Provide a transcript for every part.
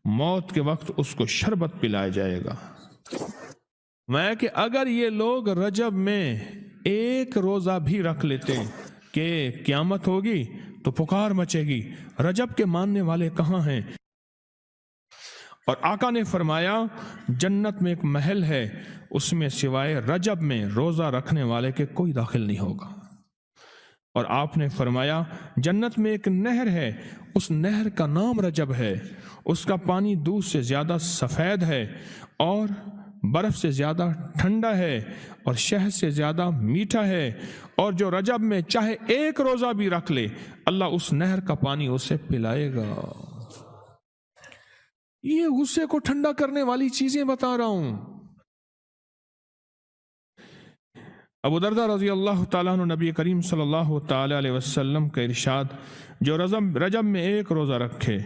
موت کے وقت اس کو شربت پلایا جائے گا۔ میں کہ اگر یہ لوگ رجب میں ایک روزہ بھی رکھ لیتے کہ قیامت ہوگی تو پکار مچے گی، رجب کے ماننے والے کہاں ہیں؟ اور آقا نے فرمایا جنت میں ایک محل ہے، اس میں سوائے رجب میں روزہ رکھنے والے کے کوئی داخل نہیں ہوگا۔ اور آپ نے فرمایا جنت میں ایک نہر ہے، اس نہر کا نام رجب ہے، اس کا پانی دودھ سے زیادہ سفید ہے اور برف سے زیادہ ٹھنڈا ہے اور شہد سے زیادہ میٹھا ہے، اور جو رجب میں چاہے ایک روزہ بھی رکھ لے اللہ اس نہر کا پانی اسے پلائے گا۔ یہ غصے کو ٹھنڈا کرنے والی چیزیں بتا رہا ہوں۔ ابو درداء رضی اللہ تعالیٰ عنہ نبی کریم صلی اللہ تعالیٰ علیہ وسلم کا ارشاد، جو رجب میں ایک روزہ رکھے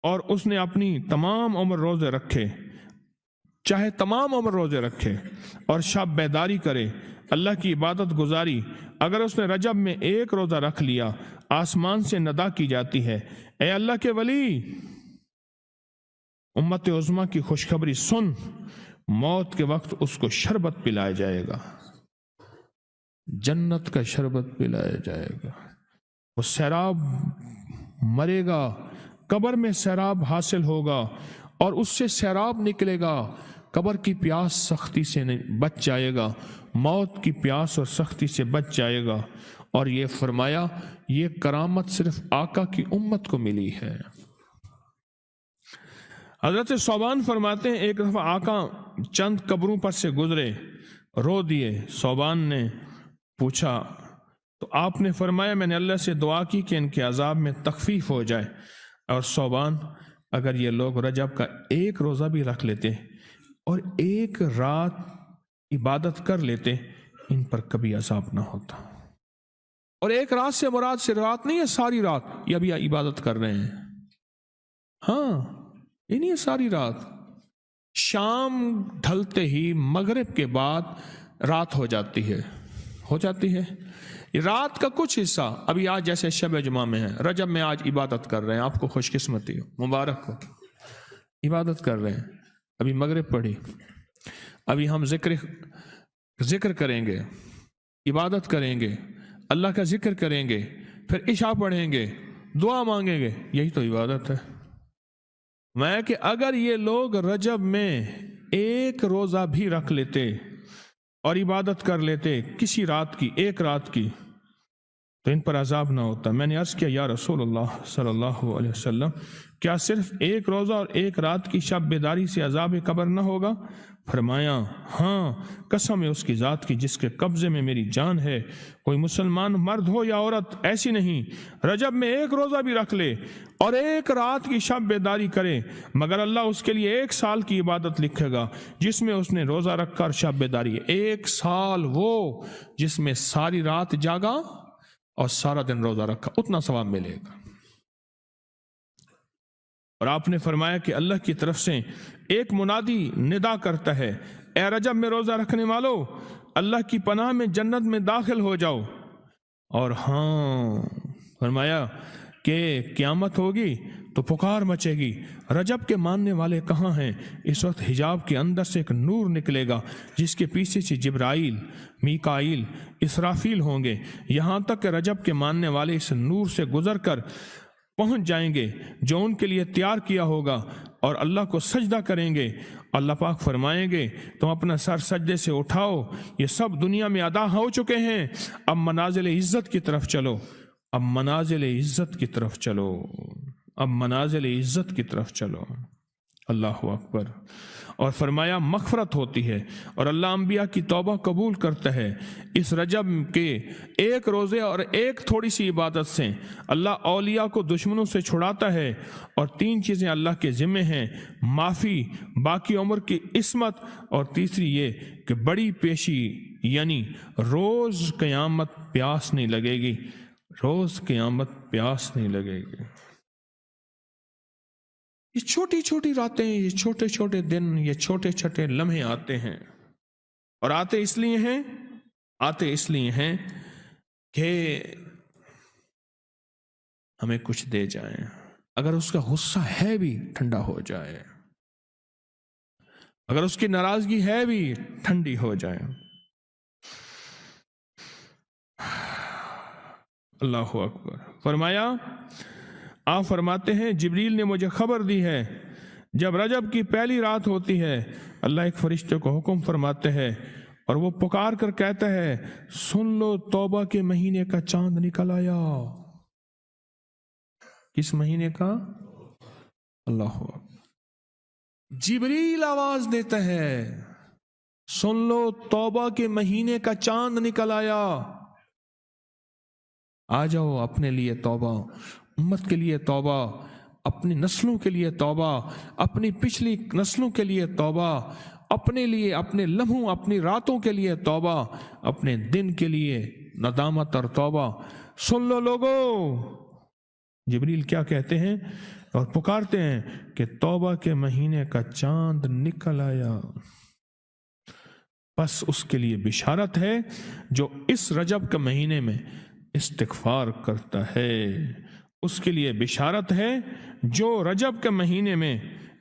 اور اس نے اپنی تمام عمر روزے رکھے، چاہے تمام عمر روزے رکھے اور شب بیداری کرے، اللہ کی عبادت گزاری، اگر اس نے رجب میں ایک روزہ رکھ لیا آسمان سے ندا کی جاتی ہے، اے اللہ کے ولی، امت عظمیٰ کی خوشخبری سن، موت کے وقت اس کو شربت پلایا جائے گا، جنت کا شربت پلایا جائے گا، وہ سیراب مرے گا، قبر میں سیراب حاصل ہوگا اور اس سے سیراب نکلے گا، قبر کی پیاس سختی سے بچ جائے گا، موت کی پیاس اور سختی سے بچ جائے گا۔ اور یہ فرمایا یہ کرامت صرف آقا کی امت کو ملی ہے۔ حضرت صوبان فرماتے ہیں ایک دفعہ آقا چند قبروں پر سے گزرے، رو دیے۔ صوبان نے پوچھا تو آپ نے فرمایا میں نے اللہ سے دعا کی کہ ان کے عذاب میں تخفیف ہو جائے، اور صوبان اگر یہ لوگ رجب کا ایک روزہ بھی رکھ لیتے اور ایک رات عبادت کر لیتے ان پر کبھی عذاب نہ ہوتا۔ اور ایک رات سے مراد سے رات نہیں ہے، ساری رات یہ ابھی عبادت کر رہے ہیں، ہاں یہ نہیں ہے ساری رات، شام ڈھلتے ہی مغرب کے بعد رات ہو جاتی ہے رات کا کچھ حصہ ابھی آج جیسے شب جمعہ میں ہے، رجب میں آج عبادت کر رہے ہیں، آپ کو خوش قسمتی ہو، مبارک ہو، عبادت کر رہے ہیں، ابھی مغرب پڑھی، ابھی ہم ذکر کریں گے، عبادت کریں گے، اللہ کا ذکر کریں گے، پھر عشاء پڑھیں گے، دعا مانگیں گے، یہی تو عبادت ہے۔ میں کہ اگر یہ لوگ رجب میں ایک روزہ بھی رکھ لیتے اور عبادت کر لیتے کسی رات کی، ایک رات کی، تو ان پر عذاب نہ ہوتا۔ میں نے عرض کیا یا رسول اللہ صلی اللہ علیہ وسلم، کیا صرف ایک روزہ اور ایک رات کی شب بیداری سے عذاب قبر نہ ہوگا؟ فرمایا ہاں، قسم ہے اس کی ذات کی جس کے قبضے میں میری جان ہے، کوئی مسلمان مرد ہو یا عورت ایسی نہیں رجب میں ایک روزہ بھی رکھ لے اور ایک رات کی شب بیداری کرے مگر اللہ اس کے لیے 1 سال کی عبادت لکھے گا جس میں اس نے روزہ رکھا اور شب بیداری ہے۔ 1 سال وہ جس میں ساری رات جاگا اور سارا دن روزہ رکھا، اتنا ثواب ملے گا۔ اور آپ نے فرمایا کہ اللہ کی طرف سے ایک منادی ندا کرتا ہے، اے رجب میں روزہ رکھنے والو، اللہ کی پناہ میں جنت میں داخل ہو جاؤ۔ اور ہاں فرمایا کہ قیامت ہوگی تو پکار مچے گی، رجب کے ماننے والے کہاں ہیں؟ اس وقت حجاب کے اندر سے ایک نور نکلے گا جس کے پیچھے سے جبرائیل، میکائیل، اسرافیل ہوں گے، یہاں تک کہ رجب کے ماننے والے اس نور سے گزر کر پہنچ جائیں گے جو ان کے لیے تیار کیا ہوگا اور اللہ کو سجدہ کریں گے۔ اللہ پاک فرمائیں گے تم اپنا سر سجدے سے اٹھاؤ، یہ سب دنیا میں ادا ہو چکے ہیں، اب منازل عزت کی طرف چلو، اب منازل عزت کی طرف چلو، اب منازل عزت کی طرف چلو۔ اللہ اکبر۔ اور فرمایا مغفرت ہوتی ہے اور اللہ انبیاء کی توبہ قبول کرتا ہے۔ اس رجب کے ایک روزے اور ایک تھوڑی سی عبادت سے اللہ اولیاء کو دشمنوں سے چھڑاتا ہے، اور 3 چیزیں اللہ کے ذمہ ہیں، معافی، باقی عمر کی عصمت، اور تیسری یہ کہ بڑی پیشی، یعنی روز قیامت پیاس نہیں لگے گی، روز قیامت پیاس نہیں لگے گی۔ یہ چھوٹی چھوٹی راتیں، یہ چھوٹے چھوٹے دن، یہ چھوٹے چھوٹے لمحے آتے ہیں، اور آتے اس لیے ہیں کہ ہمیں کچھ دے جائیں، اگر اس کا غصہ ہے بھی ٹھنڈا ہو جائے، اگر اس کی ناراضگی ہے بھی ٹھنڈی ہو جائے۔ اللہ اکبر۔ فرمایا، آپ فرماتے ہیں جبریل نے مجھے خبر دی ہے جب رجب کی پہلی رات ہوتی ہے اللہ ایک فرشتے کو حکم فرماتے ہیں اور وہ پکار کر کہتا ہے سن لو توبہ کے مہینے کا چاند نکل آیا۔ کس مہینے کا؟ اللہ اکبر۔ جبریل آواز دیتا ہے سن لو توبہ کے مہینے کا چاند نکل آیا، آ جاؤ اپنے لیے توبہ، امت کے لیے توبہ، اپنی نسلوں کے لیے توبہ، اپنی پچھلی نسلوں کے لیے توبہ، اپنے لیے، اپنے لمحوں، اپنی راتوں کے لیے توبہ، اپنے دن کے لیے ندامت اور توبہ۔ سن لو لوگو۔ جبریل کیا کہتے ہیں اور پکارتے ہیں کہ توبہ کے مہینے کا چاند نکل آیا، بس اس کے لیے بشارت ہے جو اس رجب کے مہینے میں استغفار کرتا ہے، اس کے لیے بشارت ہے جو رجب کے مہینے میں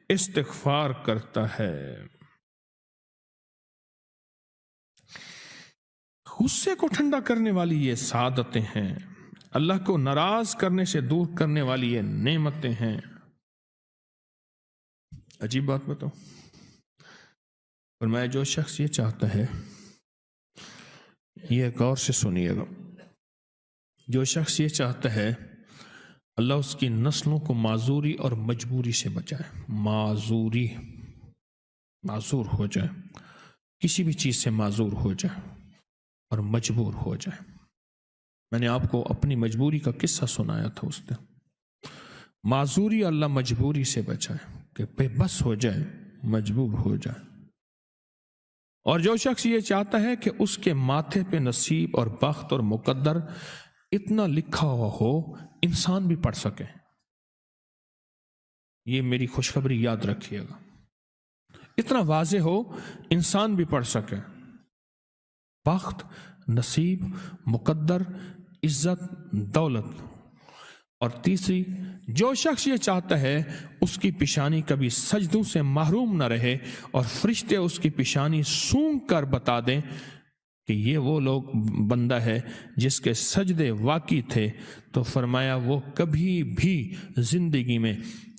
استغفار کرتا ہے۔ غصے کو ٹھنڈا کرنے والی یہ سعادتیں ہیں، اللہ کو ناراض کرنے سے دور کرنے والی یہ نعمتیں ہیں۔ عجیب بات بتاؤ، فرمایا جو شخص یہ چاہتا ہے، یہ غور سے سنیے گا، جو شخص یہ چاہتا ہے اللہ اس کی نسلوں کو معذوری اور مجبوری سے بچائے، معذور ہو جائے، کسی بھی چیز سے معذور ہو جائے اور مجبور ہو جائے۔ میں نے آپ کو اپنی مجبوری کا قصہ سنایا تھا، اس دن معذوری اللہ مجبوری سے بچائے کہ بے بس ہو جائے، مجبور ہو جائے۔ اور جو شخص یہ چاہتا ہے کہ اس کے ماتھے پہ نصیب اور بخت اور مقدر اتنا لکھا ہوا ہو انسان بھی پڑھ سکے، یہ میری خوشخبری یاد رکھیے گا، اتنا واضح ہو انسان بھی پڑھ سکے، بخت، نصیب، مقدر، عزت، دولت۔ اور تیسری، جو شخص یہ چاہتا ہے اس کی پیشانی کبھی سجدوں سے محروم نہ رہے اور فرشتے اس کی پیشانی سونگ کر بتا دیں کہ یہ وہ لوگ بندہ ہے جس کے سجدے واقعی تھے، تو فرمایا وہ کبھی بھی زندگی میں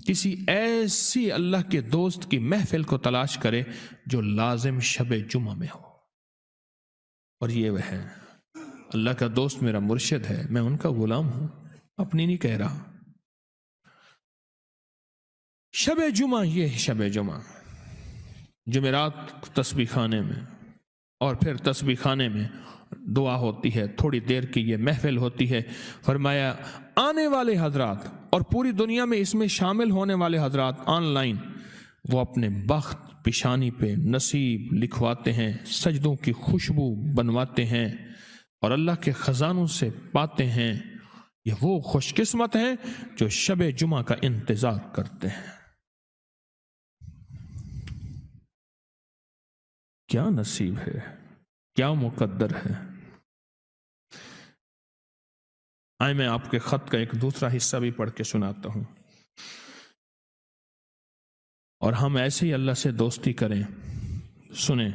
کسی ایسی اللہ کے دوست کی محفل کو تلاش کرے جو لازم شب جمعہ میں ہو۔ اور یہ وہ ہے، اللہ کا دوست میرا مرشد ہے، میں ان کا غلام ہوں، اپنی نہیں کہہ رہا۔ شب جمعہ، یہ شب جمعہ، جمعرات تسبیح خانے میں، اور پھر تسبیح خانے میں دعا ہوتی ہے، تھوڑی دیر کی یہ محفل ہوتی ہے۔ فرمایا آنے والے حضرات اور پوری دنیا میں اس میں شامل ہونے والے حضرات آن لائن، وہ اپنے بخت پیشانی پہ نصیب لکھواتے ہیں، سجدوں کی خوشبو بنواتے ہیں اور اللہ کے خزانوں سے پاتے ہیں۔ یہ وہ خوش قسمت ہیں جو شب جمعہ کا انتظار کرتے ہیں۔ کیا نصیب ہے، کیا مقدر ہے۔ آئے میں آپ کے خط کا ایک دوسرا حصہ بھی پڑھ کے سناتا ہوں، اور ہم ایسے ہی اللہ سے دوستی کریں۔ سنیں،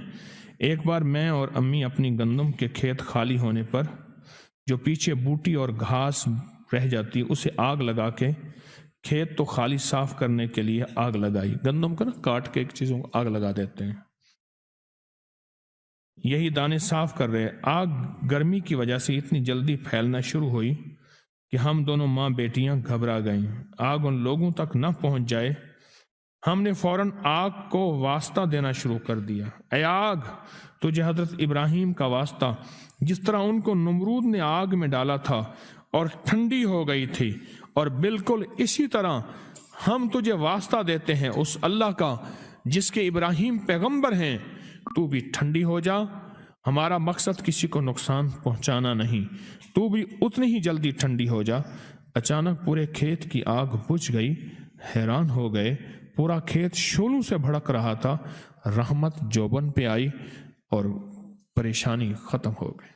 ایک بار میں اور امی اپنی گندم کے کھیت خالی ہونے پر جو پیچھے بوٹی اور گھاس رہ جاتی اسے آگ لگا کے، کھیت تو خالی صاف کرنے کے لیے آگ لگائی، گندم کو نا کاٹ کے ایک چیزوں کو آگ لگا دیتے ہیں، یہی دانے صاف کر رہے۔ آگ گرمی کی وجہ سے اتنی جلدی پھیلنا شروع ہوئی کہ ہم دونوں ماں بیٹیاں گھبرا گئیں، آگ ان لوگوں تک نہ پہنچ جائے۔ ہم نے فوراً آگ کو واسطہ دینا شروع کر دیا، اے آگ تجھے حضرت ابراہیم کا واسطہ، جس طرح ان کو نمرود نے آگ میں ڈالا تھا اور ٹھنڈی ہو گئی تھی، اور بالکل اسی طرح ہم تجھے واسطہ دیتے ہیں اس اللہ کا جس کے ابراہیم پیغمبر ہیں، تو بھی ٹھنڈی ہو جا۔ ہمارا مقصد کسی کو نقصان پہنچانا نہیں، تو بھی اتنی ہی جلدی ٹھنڈی ہو جا۔ اچانک پورے کھیت کی آگ بجھ گئی، حیران ہو گئے، پورا کھیت شعلوں سے بھڑک رہا تھا۔ رحمت جوبن پہ آئی اور پریشانی ختم ہو گئی۔